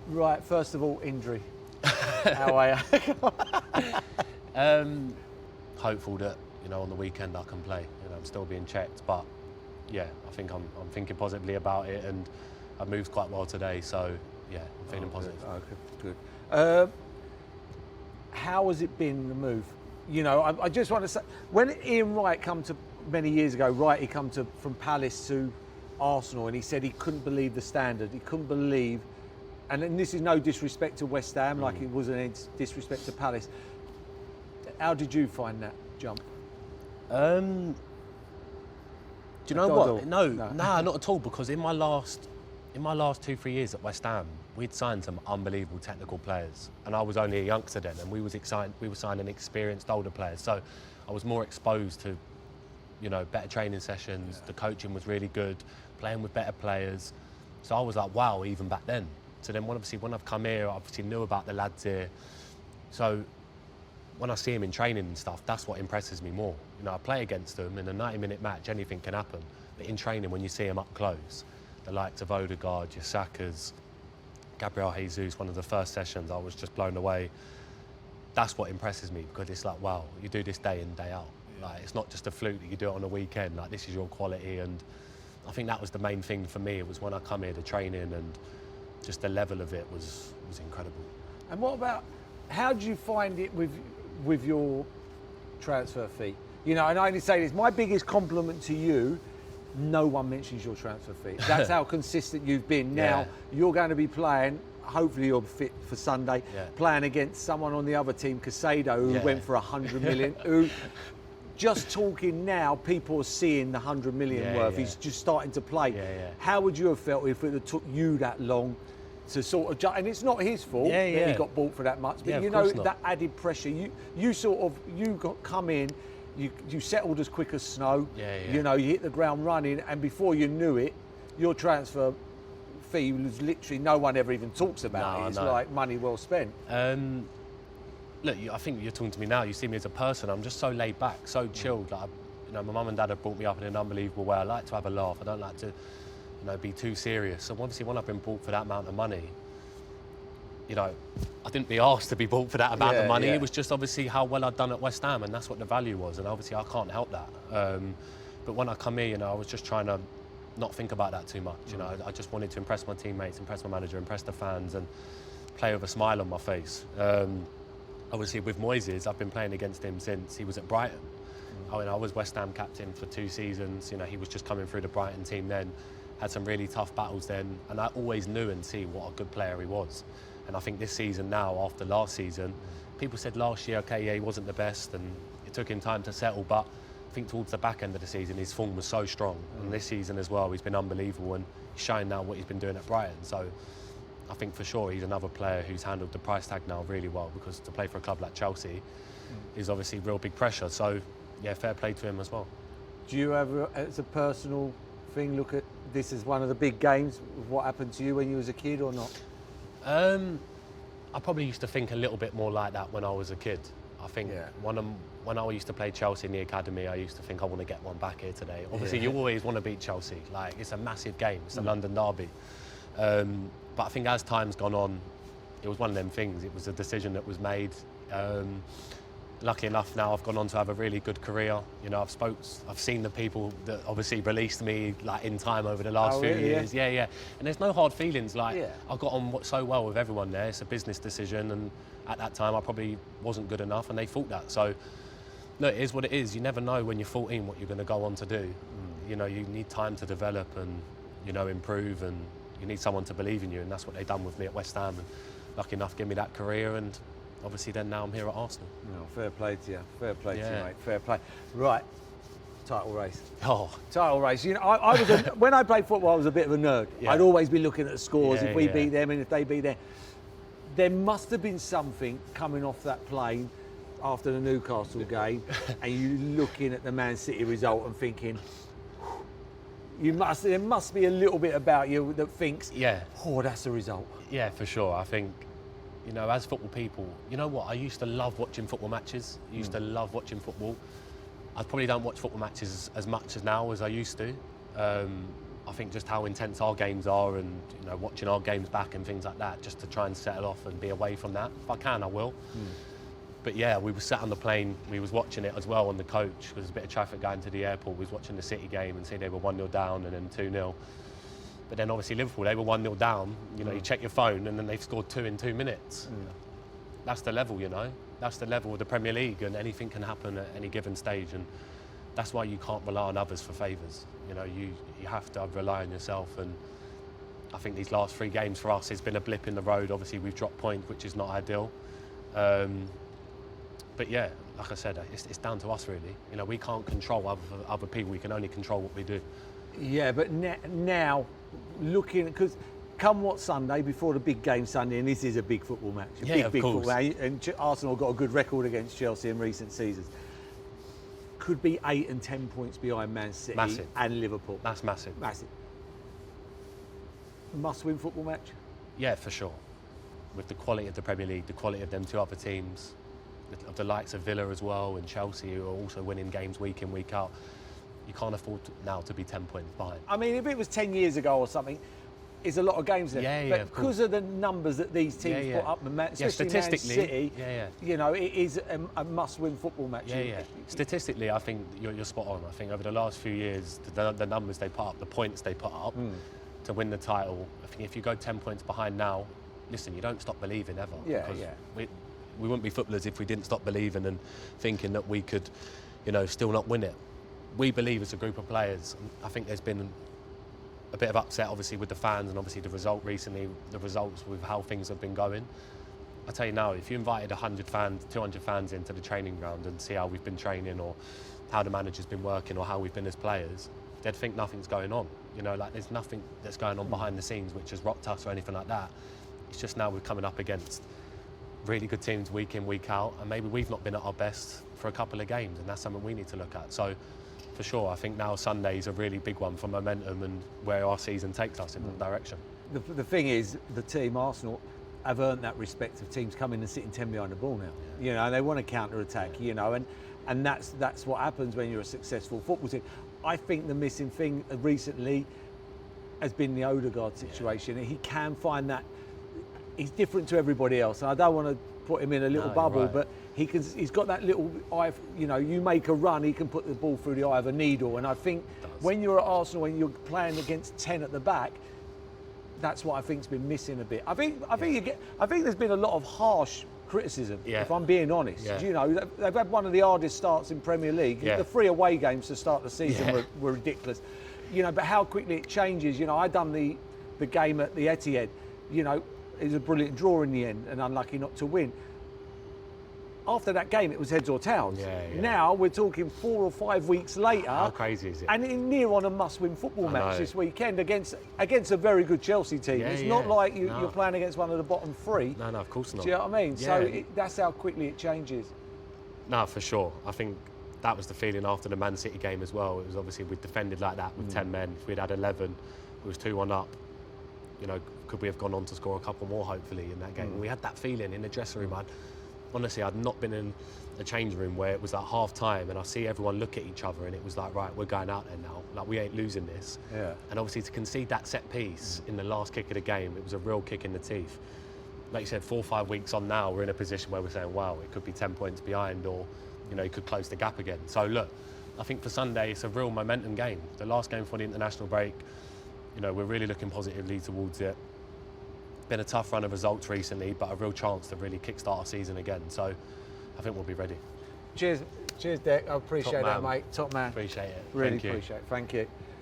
Right, first of all, injury. How are you? Hopeful that, on the weekend I can play. I'm still being checked, but yeah, I think I'm thinking positively about it, and I moved quite well today, so yeah, I'm feeling positive. Okay, good. How has it been, the move? I just want to say, when Ian Wright many years ago, he come from Palace to Arsenal, and he said he couldn't believe the standard. He couldn't believe, and this is no disrespect to West Ham, like it was an disrespect to Palace. How did you find that jump? Do you know what? No, not at all. Because in my last 2-3 years at West Ham, we'd signed some unbelievable technical players, and I was only a youngster then, and we were signing experienced older players. So I was more exposed to, better training sessions. Yeah. The coaching was really good, playing with better players. So I was like, wow, even back then. So then, when I've come here, I obviously knew about the lads here. So when I see him in training and stuff, that's what impresses me more. I play against them in a 90-minute match, anything can happen. But in training, when you see him up close, the likes of Odegaard, your Sakas, Gabriel Jesus, one of the first sessions, I was just blown away. That's what impresses me, because it's like, wow, you do this day in, day out. Yeah. Like, it's not just a fluke that you do it on a weekend. Like, this is your quality, and I think that was the main thing for me. It was when I come here to training, and just the level of it was incredible. And what about, how do you find it with your transfer fee? And I only say this, my biggest compliment to you, no one mentions your transfer fee. That's how consistent you've been. Now, you're going to be playing, hopefully you're fit for Sunday, playing against someone on the other team, Casado, who went for 100 million, who, just talking now, people are seeing the 100 million worth. He's just starting to play. How would you have felt if it had took you that long to sort of, and it's not his fault that he got bought for that much, but that added pressure, you come in, you settled as quick as snow, you hit the ground running, and before you knew it, your transfer fee was literally, no one ever even talks about it. It's like money well spent. Look, I think you're talking to me now, you see me as a person, I'm just so laid back, so chilled. Like, my mum and dad have brought me up in an unbelievable way. I like to have a laugh, I don't like to be too serious. So obviously when I've been bought for that amount of money, I didn't be asked to be bought for that amount of money. It was just obviously how well I'd done at West Ham, and that's what the value was. And obviously I can't help that. But when I come here, I was just trying to not think about that too much. I just wanted to impress my teammates, impress my manager, impress the fans, and play with a smile on my face. Obviously with Moises, I've been playing against him since he was at Brighton. I was West Ham captain for 2 seasons. He was just coming through the Brighton team then. Had some really tough battles then, and I always knew and see what a good player he was. And I think this season now, after last season, people said last year, okay, he wasn't the best, and it took him time to settle, but I think towards the back end of the season, his form was so strong. And this season as well, he's been unbelievable, and he's showing now what he's been doing at Brighton. So I think for sure he's another player who's handled the price tag now really well, because to play for a club like Chelsea is obviously real big pressure. So yeah, fair play to him as well. Do you ever, as a personal thing, look at this as one of the big games of what happened to you when you was a kid, or not? I probably used to think a little bit more like that when I was a kid. I think when I used to play Chelsea in the academy, I used to think I want to get one back here today. Obviously, you always want to beat Chelsea. Like, it's a massive game. It's a London derby. But I think as time's gone on, it was one of them things. It was a decision that was made. Lucky enough now, I've gone on to have a really good career. I've seen the people that obviously released me like in time over the last few years. Yeah. And there's no hard feelings. Like, I got on so well with everyone there. It's a business decision, and at that time I probably wasn't good enough, and they thought that. So, look, it is what it is. You never know when you're 14 what you're going to go on to do. You need time to develop and improve, and you need someone to believe in you, and that's what they've done with me at West Ham. And lucky enough, give me that career, and obviously then now I'm here at Arsenal. Fair play to you. Fair play to you, mate. Fair play. Right, title race. Oh. Title race. I was when I played football, I was a bit of a nerd. I'd always be looking at the scores, if we beat them and if they beat them. There must have been something coming off that plane after the Newcastle game, and you looking at the Man City result and thinking, there must be a little bit about you that thinks, oh, that's the result. Yeah, for sure. I think, as football people, I used to love watching football matches. I used to love watching football. I probably don't watch football matches as much as now as I used to. I think just how intense our games are, and watching our games back and things like that, just to try and settle off and be away from that. If I can, I will. But yeah, we were sat on the plane, we was watching it as well on the coach, because there's a bit of traffic going to the airport. We was watching the City game and see they were 1-0 down and then 2-0. But then obviously Liverpool, they were 1-0 down. You check your phone and then they've scored 2 in 2 minutes. That's the level, That's the level of the Premier League, and anything can happen at any given stage. And that's why you can't rely on others for favours. You have to rely on yourself. And I think these last 3 games for us has been a blip in the road. Obviously, we've dropped points, which is not ideal. But yeah, like I said, it's down to us really. We can't control other people. We can only control what we do. Yeah, but now looking, because come what Sunday, before the big game Sunday, and this is a big football match, a big football match, and Arsenal got a good record against Chelsea in recent seasons. Could be 8 and 10 points behind Man City Massive. And Liverpool. That's massive. Massive. Must-win football match? Yeah, for sure. With the quality of the Premier League, the quality of them 2 other teams, of the likes of Villa as well and Chelsea, who are also winning games week in, week out, you can't afford now to be 10 points behind. I mean, if it was 10 years ago or something, it's a lot of games there. Yeah, but because of the numbers that these teams put up, especially Man City, it is a must-win football match. Yeah. Statistically, I think you're spot on. I think over the last few years, the numbers they put up, the points they put up to win the title, I think if you go 10 points behind now, listen, you don't stop believing ever. We wouldn't be footballers if we didn't stop believing and thinking that we could, still not win it. We believe as a group of players. I think there's been a bit of upset, obviously, with the fans and obviously the result recently, the results with how things have been going. I tell you now, if you invited 100 fans, 200 fans into the training ground and see how we've been training or how the manager's been working or how we've been as players, they'd think nothing's going on. There's nothing that's going on behind the scenes which has rocked us or anything like that. It's just now we're coming up against really good teams week in, week out, and maybe we've not been at our best for a couple of games, and that's something we need to look at. So, for sure, I think now Sunday is a really big one for momentum and where our season takes us in that direction. The thing is, the team, Arsenal, have earned that respect of teams coming and sitting 10 behind the ball now. And they want to counter-attack, and that's what happens when you're a successful football team. I think the missing thing recently has been the Odegaard situation. He can find that. He's different to everybody else, and I don't want to put him in a little bubble, right. but he's got that little eye. You make a run, he can put the ball through the eye of a needle. And I think when you're at Arsenal, when you're playing against 10 at the back, that's what I think's been missing a bit. I think there's been a lot of harsh criticism, if I'm being honest. Yeah. They've had one of the hardest starts in Premier League. Yeah. The 3 away games to start the season were ridiculous. But how quickly it changes. I done the game at the Etihad. It was a brilliant draw in the end and unlucky not to win. After that game, it was heads or tails. Now we're talking 4 or 5 weeks later. How crazy is it? And in near on a must-win football match this weekend against a very good Chelsea team. It's not like you're playing against one of the bottom 3. No, of course not. Do you know what I mean? So that's how quickly it changes. No, for sure. I think that was the feeling after the Man City game as well. It was obviously we defended like that with 10 men. If we'd had 11, it was 2-1 up. Could we have gone on to score a couple more, hopefully, in that game? And we had that feeling in the dressing room. Honestly, I'd not been in a change room where it was like half time and I see everyone look at each other and it was like, right, we're going out there now. Like, we ain't losing this. Yeah. And obviously to concede that set piece in the last kick of the game, it was a real kick in the teeth. Like you said, 4 or 5 weeks on now, we're in a position where we're saying, wow, it could be 10 points behind or, it could close the gap again. So look, I think for Sunday, it's a real momentum game. The last game for the international break, we're really looking positively towards it. Been a tough run of results recently, but a real chance to really kickstart our season again. So I think we'll be ready. Cheers, Dick. I appreciate that, mate. Top man. Appreciate it. Really appreciate it. Thank you.